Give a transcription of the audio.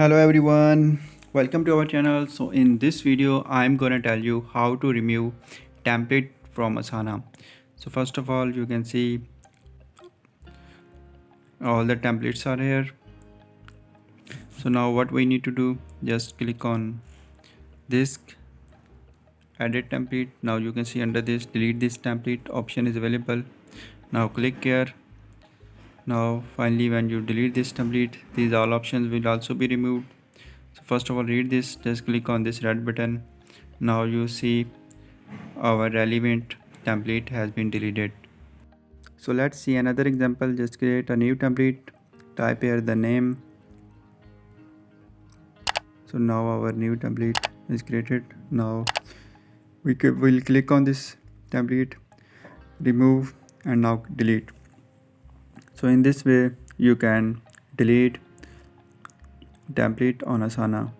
Hello everyone, welcome to our channel. So in this video I'm gonna tell you how to remove template from Asana. So first of all, you can see all the templates are here. So now what we need to do, just click on this edit template. Now you can see under this delete this template option is available. Now click here. Now finally, when you delete this template, these all options will also be removed. So first of all, read this, just click on this red button. Now you see our relevant template has been deleted. So let's see another example. Just create a new template, type here the name. So now our new template is created. Now will click on this template, remove, and now delete. So in this way you can delete template on Asana.